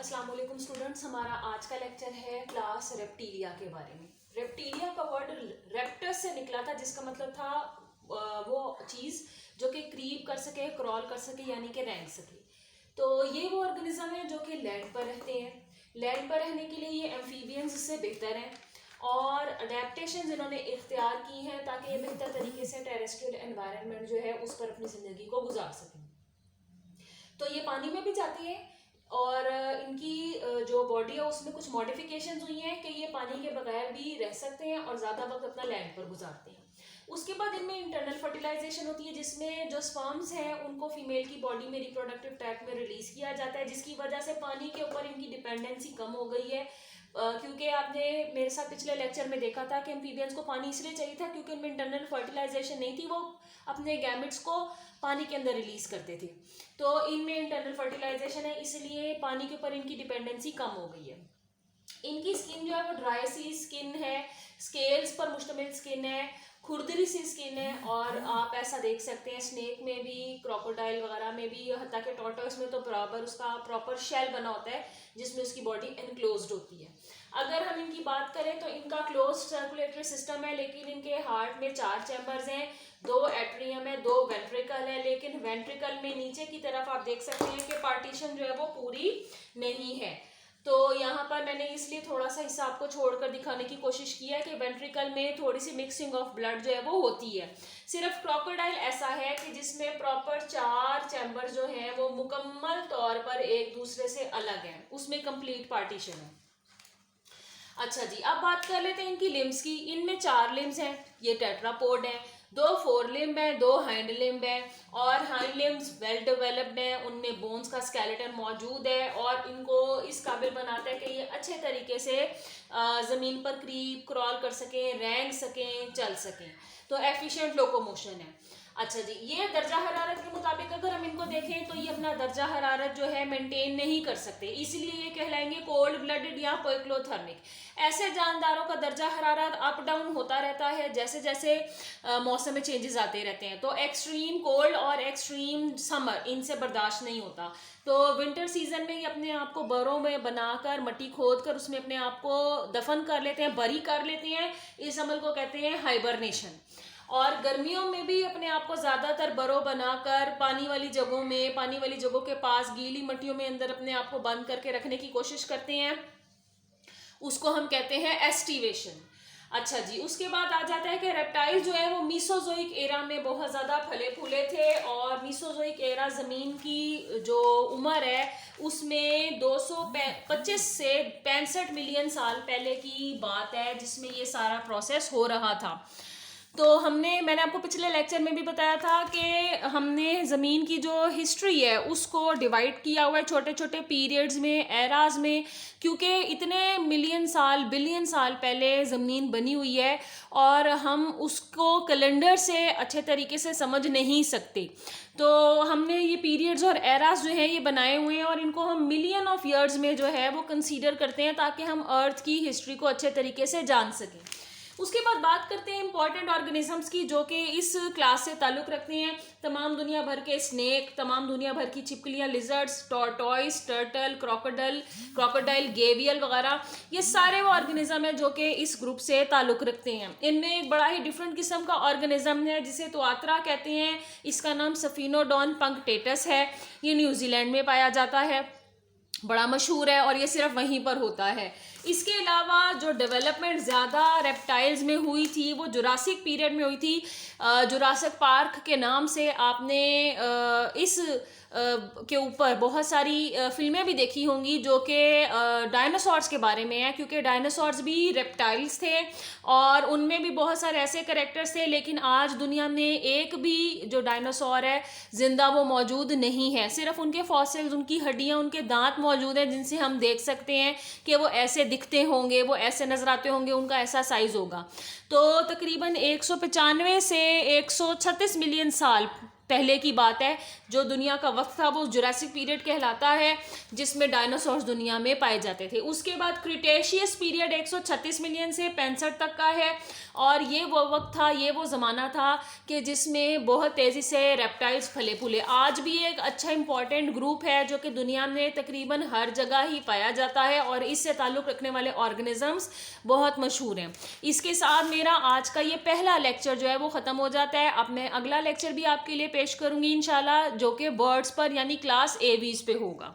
अस्सलाम वालेकुम स्टूडेंट्स, हमारा आज का लेक्चर है क्लास रेप्टिलिया के बारे में। रेप्टिलिया का वर्ड रेप्टस से निकला था, जिसका मतलब था वो चीज़ जो कि क्रीप कर सके, क्रॉल कर सके, यानी कि रेंग सके। तो ये वो ऑर्गेनिज्म है जो कि लैंड पर रहते हैं। लैंड पर रहने के लिए ये एम्फीबियंस से बेहतर हैं और अडेप्टेशन इन्होंने इख्तियार की हैं ताकि ये बेहतर तरीके से टेरेस्ट्रियल एनवायरनमेंट जो है उस पर अपनी ज़िंदगी को गुजार सकें। तो ये पानी में भी जाती है और इनकी जो बॉडी है उसमें कुछ मॉडिफिकेशंस हुई हैं कि ये पानी के बगैर भी रह सकते हैं और ज़्यादा वक्त अपना लैंड पर गुजारते हैं। उसके बाद इनमें इंटरनल फर्टिलाइजेशन होती है, जिसमें जो स्पर्म्स हैं उनको फीमेल की बॉडी में रिप्रोडक्टिव ट्रैक्ट में रिलीज किया जाता है, जिसकी वजह से पानी के ऊपर इनकी डिपेंडेंसी कम हो गई है। क्योंकि आपने मेरे साथ पिछले लेक्चर में देखा था कि एम्फीबियंस को पानी इसलिए चाहिए था क्योंकि उनमें इंटरनल फर्टिलाइजेशन नहीं थी, वो अपने गैमेट्स को पानी के अंदर रिलीज करते थे। तो इनमें इंटरनल फर्टिलाइजेशन है, इसलिए पानी के ऊपर इनकी डिपेंडेंसी कम हो गई है। इनकी स्किन जो है वो ड्राई सी स्किन है, स्केल्स पर मुश्तमिल स्किन है, खुरदरी सी स्किन है। और आप ऐसा देख सकते हैं स्नेक में भी, क्रोकोडाइल वगैरह में भी, हत्ता के टॉर्टोइस में तो बराबर उसका प्रॉपर शेल बना होता है जिसमें उसकी बॉडी एनक्लोज्ड होती है। अगर हम इनकी बात करें तो इनका क्लोज सर्कुलेटरी सिस्टम है, लेकिन इनके हार्ट में 4 चैम्बर्स हैं, 2 एट्रियम है, 2 वेंट्रिकल है। लेकिन वेंट्रिकल में नीचे की तरफ आप देख सकते हैं कि पार्टीशन जो है वो पूरी नहीं है। तो यहाँ पर मैंने इसलिए थोड़ा सा हिस्सा आपको छोड़कर दिखाने की कोशिश की है कि वेंट्रिकल में थोड़ी सी मिक्सिंग ऑफ ब्लड जो है वो होती है। सिर्फ क्रोकोडाइल ऐसा है कि जिसमें प्रॉपर 4 चैम्बर जो हैं वो मुकम्मल तौर पर एक दूसरे से अलग हैं, उसमें कंप्लीट पार्टीशन है। अच्छा जी, अब बात कर लेते हैं इनकी लिम्स की। इनमें 4 लिम्स हैं, ये टेट्रापोड हैं। 2 फोर लिम्ब हैं, 2 हाइंड लिम्ब हैं और हाइंड लिम्स वेल डेवलप्ड हैं, उनमें बोन्स का स्केलेटन मौजूद है और इनको इस काबिल बनाता है कि ये अच्छे तरीके से ज़मीन पर क्रीप क्रॉल कर सकें, रेंग सकें, चल सकें। तो एफिशिएंट लोकोमोशन है। अच्छा जी, ये दर्जा हरारत के मुताबिक अगर हम इनको देखें तो ये अपना दर्जा हरारत जो है मेंटेन नहीं कर सकते, इसलिए ये कहलाएंगे कोल्ड ब्लडेड या पोइक्लोथर्मिक। ऐसे जानदारों का दर्जा हरारत अप डाउन होता रहता है जैसे जैसे मौसम में चेंजेस आते रहते हैं। तो एक्सट्रीम कोल्ड और एक्सट्रीम समर इनसे बर्दाश्त नहीं होता। तो विंटर सीजन में ये अपने आप को बरों में बनाकर, मट्टी खोद कर उसमें अपने आप को दफन कर लेते हैं, बरी कर लेते हैं। इस अमल को कहते हैं हाइबरनेशन। और गर्मियों में भी अपने आप को ज़्यादातर बरो बनाकर पानी वाली जगहों में, पानी वाली जगहों के पास गीली मट्टियों में अंदर अपने आप को बंद करके रखने की कोशिश करते हैं। उसको हम कहते हैं एस्टिवेशन। अच्छा जी, उसके बाद आ जाता है कि रेप्टाइल जो है वो मीसोजोइक एरा में बहुत ज़्यादा फले फूले थे और मीसोजोइक एरा ज़मीन की जो उम्र है उसमें 225 से 65 मिलियन साल पहले की बात है, जिसमें ये सारा प्रोसेस हो रहा था। तो मैंने आपको पिछले लेक्चर में भी बताया था कि हमने ज़मीन की जो हिस्ट्री है उसको डिवाइड किया हुआ है छोटे छोटे पीरियड्स में, एराज में, क्योंकि इतने मिलियन साल, बिलियन साल पहले ज़मीन बनी हुई है और हम उसको कैलेंडर से अच्छे तरीके से समझ नहीं सकते। तो हमने ये पीरियड्स और एराज जो है ये बनाए हुए हैं और इनको हम मिलियन ऑफ ईयर्स में जो है वो कंसीडर करते हैं ताकि हम अर्थ की हिस्ट्री को अच्छे तरीके से जान सकें। उसके बाद बात करते हैं इंपॉर्टेंट ऑर्गेनिजम्स की जो कि इस क्लास से ताल्लुक़ रखते हैं। तमाम दुनिया भर के स्नेक, तमाम दुनिया भर की छिपकलियाँ, लिजर्ड्स, टॉर्टॉइस, टर्टल, क्रोकोडाइल, गेवियल वगैरह, ये सारे वो ऑर्गेनिज्म हैं जो कि इस ग्रुप से ताल्लुक़ रखते हैं। इनमें एक बड़ा ही डिफरेंट किस्म का ऑर्गेनिज्म है जिसे तुआत्रा कहते हैं। इसका नाम सफिनोडॉन पंक्टेटस है। ये न्यूजीलैंड में पाया जाता है, बड़ा मशहूर है और ये सिर्फ वहीं पर होता है। इसके अलावा जो डेवलपमेंट ज़्यादा रेप्टाइल्स में हुई थी वो जुरासिक पीरियड में हुई थी। जुरासिक पार्क के नाम से आपने इस के ऊपर बहुत सारी फिल्में भी देखी होंगी जो कि डायनासोर्स के बारे में है, क्योंकि डायनासोर्स भी रेप्टाइल्स थे और उनमें भी बहुत सारे ऐसे कैरेक्टर्स थे। लेकिन आज दुनिया में एक भी जो डायनासोर है जिंदा वो मौजूद नहीं है, सिर्फ उनके फॉसिल्स, उनकी हड्डियां, उनके दांत मौजूद हैं जिनसे हम देख सकते हैं कि वो ऐसे दिखते होंगे, वो ऐसे नजर आते होंगे, उनका ऐसा साइज होगा। तो तकरीबन 195 से 136 मिलियन साल पहले की बात है। जो दुनिया का वक्त था वो जुरासिक पीरियड कहलाता है, जिसमें डायनासोर्स दुनिया में पाए जाते थे। उसके बाद क्रिटेशियस पीरियड 136 मिलियन से 65 तक का है, और ये वो वक्त था, ये वो ज़माना था कि जिसमें बहुत तेज़ी से रेप्टाइल्स फले फूले। आज भी एक अच्छा इंपॉर्टेंट ग्रुप है जो कि दुनिया में तकरीबन हर जगह ही पाया जाता है, और इससे ताल्लुक़ रखने वाले ऑर्गेनिजम्स बहुत मशहूर हैं। इसके साथ मेरा आज का ये पहला लेक्चर जो है वो ख़त्म हो जाता है। अब मैं अगला लेक्चर भी आपके लिए पेश करूँगी इंशाल्लाह, जो कि बर्ड्स पर यानी क्लास एवीज़ पे होगा।